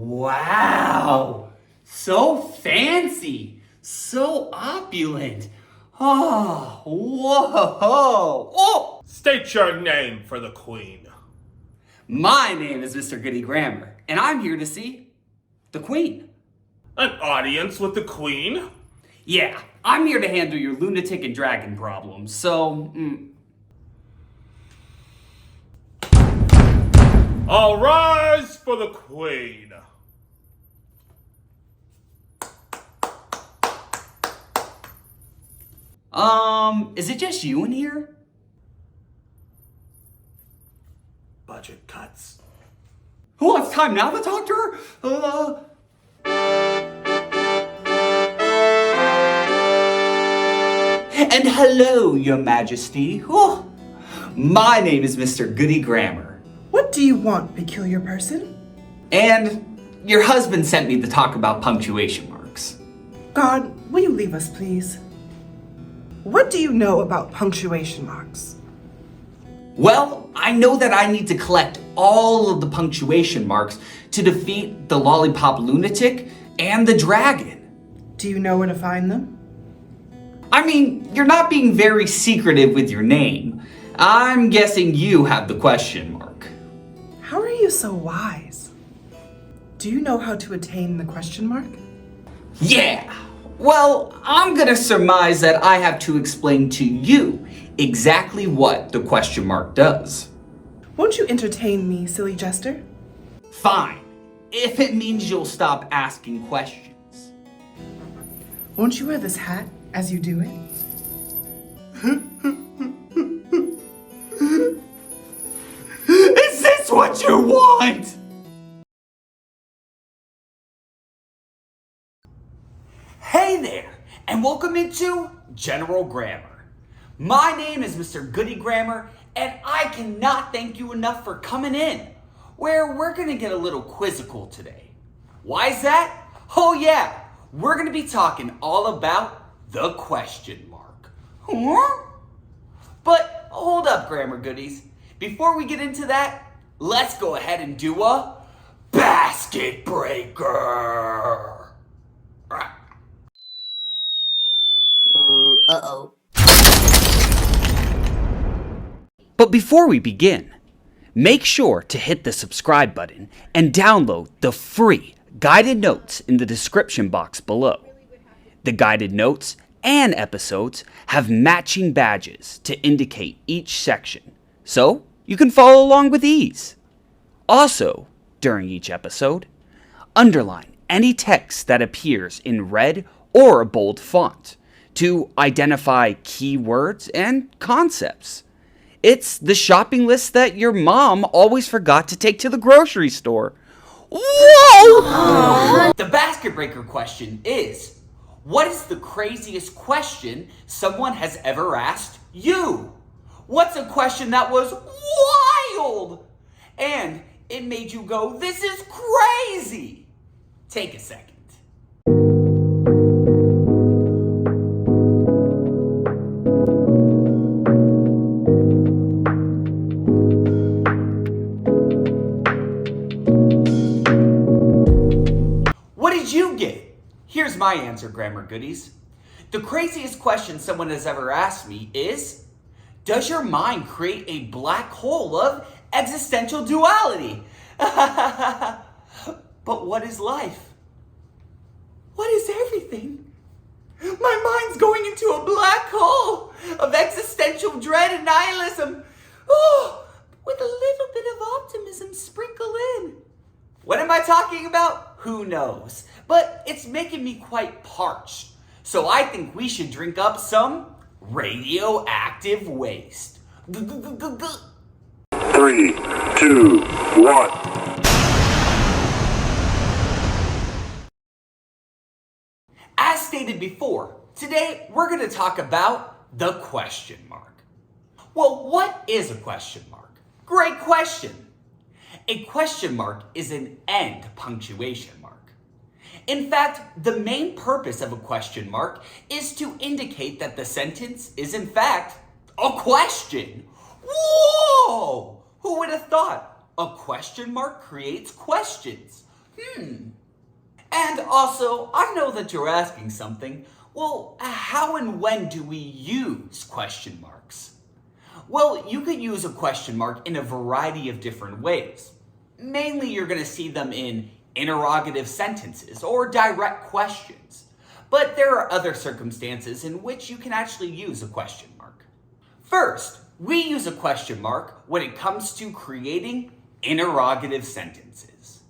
Wow! So fancy! So opulent! Oh, whoa! Oh! State your name for the Queen. My name is Mr. Goody Grammar, and I'm here to see the Queen. An audience with the Queen? Yeah, I'm here to handle your lunatic and dragon problems, so... All rise for the Queen. Is it just you in here? Budget cuts. Oh, it's time now to talk to her? And hello, your majesty. Oh, my name is Mr. Goody Grammar. What do you want, peculiar person? And your husband sent me to talk about punctuation marks. God, will you leave us, please? What do you know about punctuation marks? Well, I know that I need to collect all of the punctuation marks to defeat the lollipop lunatic and the dragon. Do you know where to find them? I mean, you're not being very secretive with your name. I'm guessing you have the question mark. How are you so wise? Do you know how to attain the question mark? Yeah! Well, I'm gonna surmise that I have to explain to you exactly what the question mark does. Won't you entertain me, silly jester? Fine, if it means you'll stop asking questions. Won't you wear this hat as you do it? Is this what you want? Hey there, and welcome into General Grammar. My name is Mr. Goody Grammar, and I cannot thank you enough for coming in, where we're gonna get a little quizzical today. Why is that? Oh yeah, we're gonna be talking all about the question mark. Huh? But hold up, Grammar Goodies. Before we get into that, let's go ahead and do a basket breaker. Uh-oh. But before we begin, make sure to hit the subscribe button and download the free guided notes in the description box below. The guided notes and episodes have matching badges to indicate each section, so you can follow along with ease. Also, during each episode, underline any text that appears in red or bold font to identify key words and concepts. It's the shopping list that your mom always forgot to take to the grocery store. Whoa! The basket breaker question is, what is the craziest question someone has ever asked you? What's a question that was wild? And it made you go, this is crazy. Take a second. What did you get? Here's my answer, Grammar Goodies. The craziest question someone has ever asked me is, does your mind create a black hole of existential duality? But what is life? What is everything? My mind's going into a black hole of existential dread and nihilism. Oh, with a little bit of optimism sprinkled in. What am I talking about? Who knows? But it's making me quite parched. So I think we should drink up some radioactive waste. 3, 2, 1. As stated before, today we're going to talk about the question mark. Well, what is a question mark? Great question. A question mark is an end punctuation mark. In fact, the main purpose of a question mark is to indicate that the sentence is in fact a question. Whoa! Who would have thought a question mark creates questions? And also, I know that you're asking something. Well, how and when do we use question marks? Well, you could use a question mark in a variety of different ways. Mainly, you're going to see them in interrogative sentences or direct questions. But there are other circumstances in which you can actually use a question mark. First, we use a question mark when it comes to creating interrogative sentences.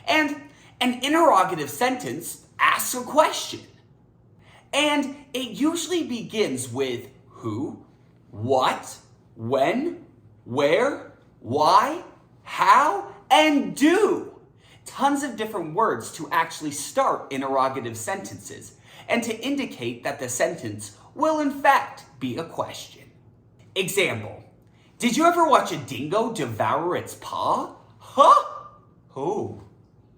And an interrogative sentence asks a question. And it usually begins with who, what, when, where, why, how, and do. Tons of different words to actually start interrogative sentences and to indicate that the sentence will in fact be a question. Example, did you ever watch a dingo devour its paw? Huh? Who?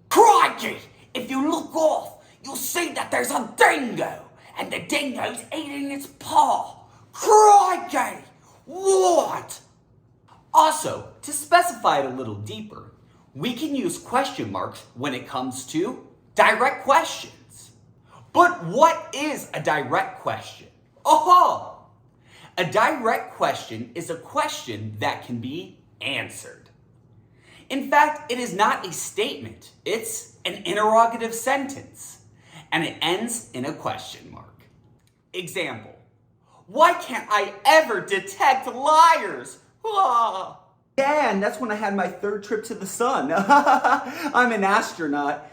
Crikey! If you look off, you'll see that there's a dingo and the dingo's eating its paw. Crikey! What? Also, to specify it a little deeper, we can use question marks when it comes to direct questions. But what is a direct question? Oh! A direct question is a question that can be answered. In fact, it is not a statement. It's an interrogative sentence. And it ends in a question mark. Example, why can't I ever detect liars? Ah. Yeah, and that's when I had my third trip to the sun. I'm an astronaut,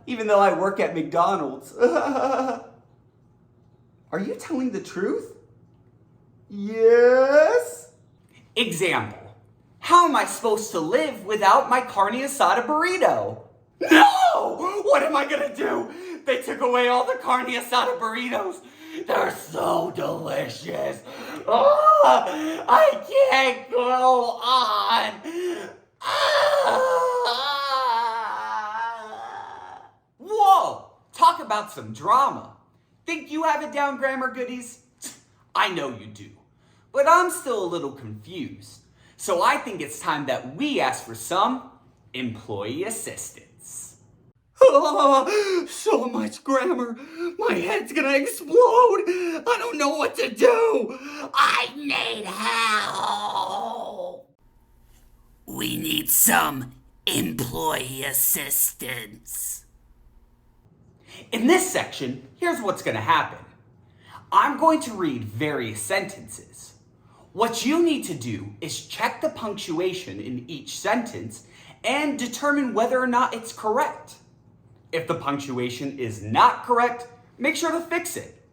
even though I work at McDonald's. Are you telling the truth? Yes? Example, how am I supposed to live without my carne asada burrito? No! What am I gonna do? They took away all the carne asada burritos. They're so delicious. Oh, I can't go on. Whoa! Talk about some drama. Think you have it down, grammar goodies? I know you do. But I'm still a little confused. So I think it's time that we ask for some employee assistance. Oh, so much grammar. My head's gonna explode. I don't know what to do. I need help. We need some employee assistance. In this section, here's what's gonna happen. I'm going to read various sentences. What you need to do is check the punctuation in each sentence and determine whether or not it's correct. If the punctuation is not correct, make sure to fix it.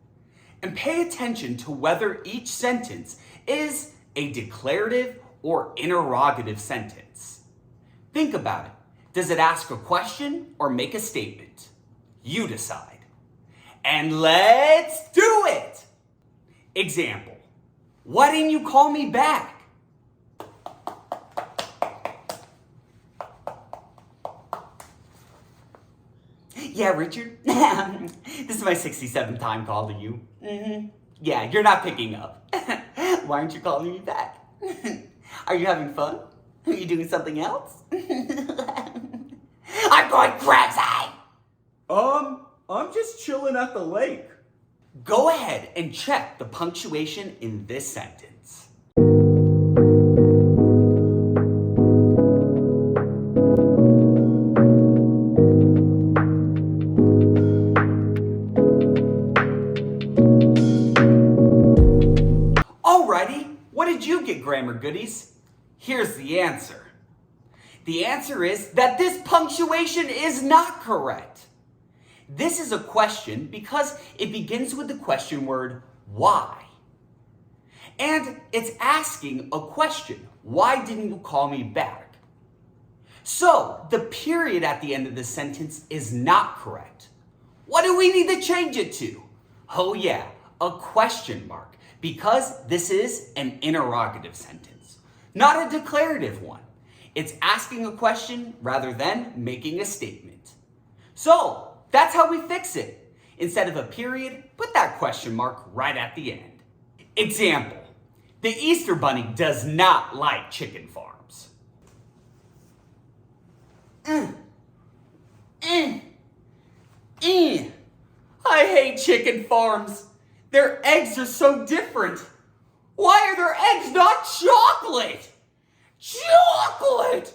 And pay attention to whether each sentence is a declarative or interrogative sentence. Think about it. Does it ask a question or make a statement? You decide. And let's do it! Example, why didn't you call me back? Yeah, Richard, this is my 67th time calling you. Yeah, you're not picking up. Why aren't you calling me back? Are you having fun? Are you doing something else? I'm going crazy! I'm just chilling at the lake. Go ahead and check the punctuation in this sentence. Alrighty, what did you get, grammar goodies? Here's the answer. The answer is that this punctuation is not correct. This is a question because it begins with the question word why. And it's asking a question. Why didn't you call me back? So the period at the end of the sentence is not correct. What do we need to change it to? Oh yeah, a question mark, because this is an interrogative sentence, not a declarative one. It's asking a question rather than making a statement. So that's how we fix it. Instead of a period, put that question mark right at the end. Example, the Easter Bunny does not like chicken farms. I hate chicken farms. Their eggs are so different. Why are their eggs not chocolate? Chocolate!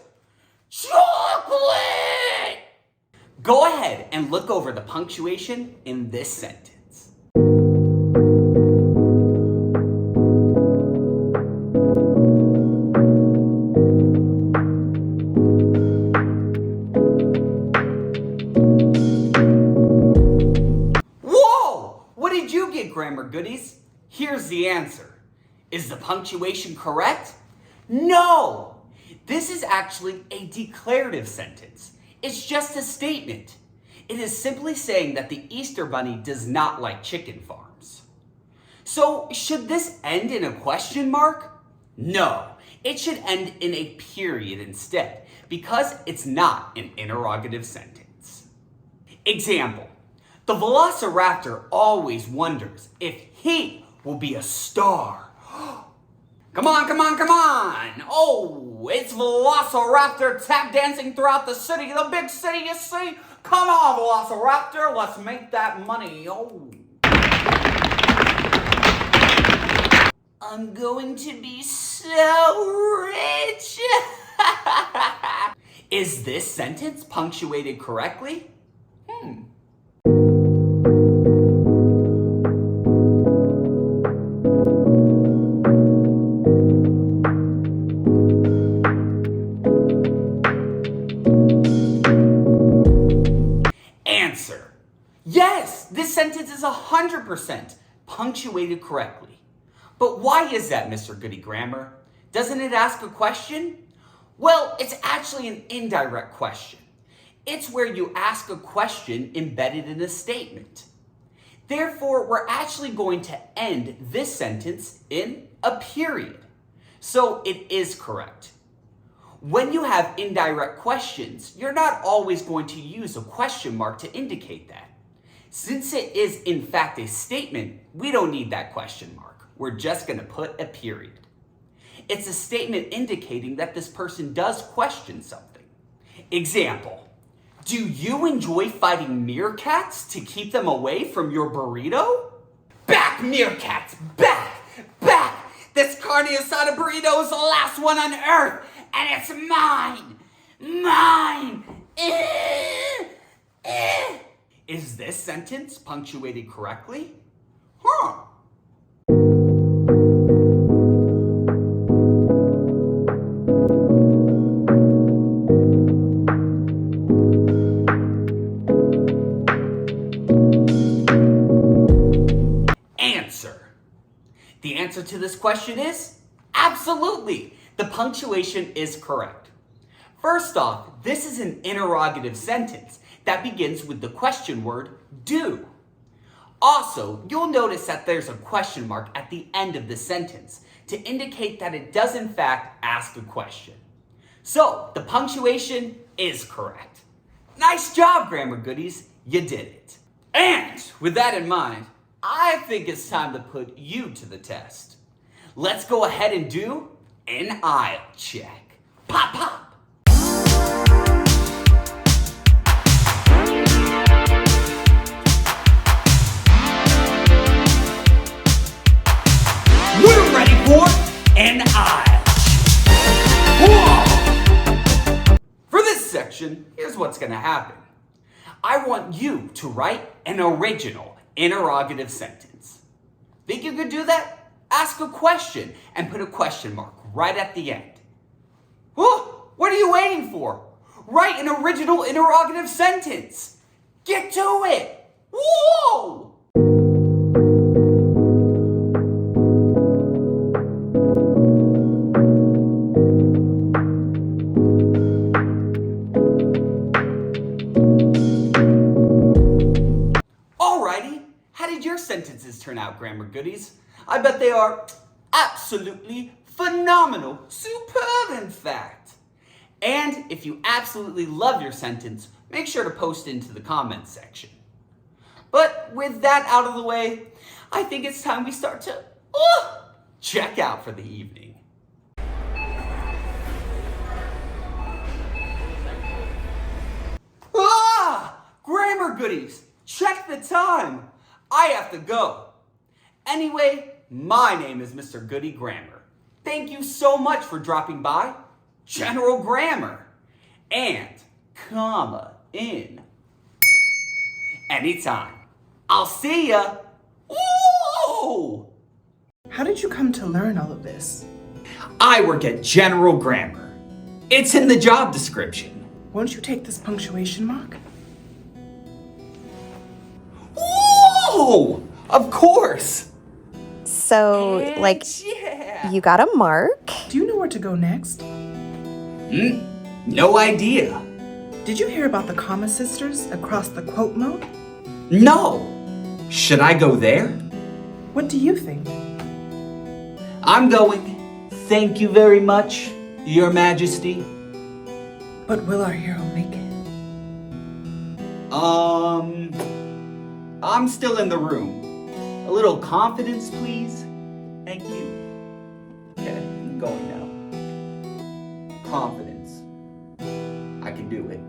Chocolate! Go ahead and look over the punctuation in this sentence. Whoa! What did you get, grammar goodies? Here's the answer. Is the punctuation correct? No! This is actually a declarative sentence. It's just a statement. It is simply saying that the Easter Bunny does not like chicken farms. So, should this end in a question mark? No, it should end in a period instead, because it's not an interrogative sentence. Example: the velociraptor always wonders if he will be a star. Come on, come on, come on! Oh, it's Velociraptor tap dancing throughout the city, the big city, you see? Come on, Velociraptor, let's make that money. Oh. I'm going to be so rich. Is this sentence punctuated correctly? Yes, this sentence is 100% punctuated correctly. But why is that, Mr. Goody Grammar? Doesn't it ask a question? Well, it's actually an indirect question. It's where you ask a question embedded in a statement. Therefore, we're actually going to end this sentence in a period. So it is correct. When you have indirect questions, you're not always going to use a question mark to indicate that. Since it is in fact a statement, we don't need that question mark. We're just going to put a period. It's a statement indicating that this person does question something. Example: do you enjoy fighting meerkats to keep them away from your burrito? Back, meerkats, back, back! This carne asada burrito is the last one on earth, and it's mine! Mine! Is this sentence punctuated correctly? Answer. The answer to this question is absolutely. The punctuation is correct. First off, this is an interrogative sentence that begins with the question word do. Also, you'll notice that there's a question mark at the end of the sentence to indicate that it does in fact ask a question. So, the punctuation is correct. Nice job, grammar goodies, you did it. And with that in mind, I think it's time to put you to the test. Let's go ahead and do an aisle check. Pop, pop. We're ready for an aisle. Whoa! For this section, here's what's going to happen. I want you to write an original interrogative sentence. Think you could do that? Ask a question and put a question mark right at the end. Whoa! What are you waiting for? Write an original interrogative sentence. Get to it. Whoa! Sentences turn out, grammar goodies? I bet they are absolutely phenomenal, superb in fact. And if you absolutely love your sentence, make sure to post into the comments section. But with that out of the way, I think it's time we start to check out for the evening. grammar goodies, check the time. I have to go. Anyway, my name is Mr. Goodie Grammar. Thank you so much for dropping by. General Grammar. And comma in anytime. I'll see ya. Whoa! How did you come to learn all of this? I work at General Grammar. It's in the job description. Won't you take this punctuation mark? Whoa! Of course! So, Yeah. you got a mark? Do you know where to go next? No idea. Did you hear about the comma sisters across the quote mode? No. Should I go there? What do you think? I'm going. Thank you very much, Your Majesty. But will our hero make it? I'm still in the room. A little confidence, please. Thank you. Okay, I'm going now. Confidence. I can do it.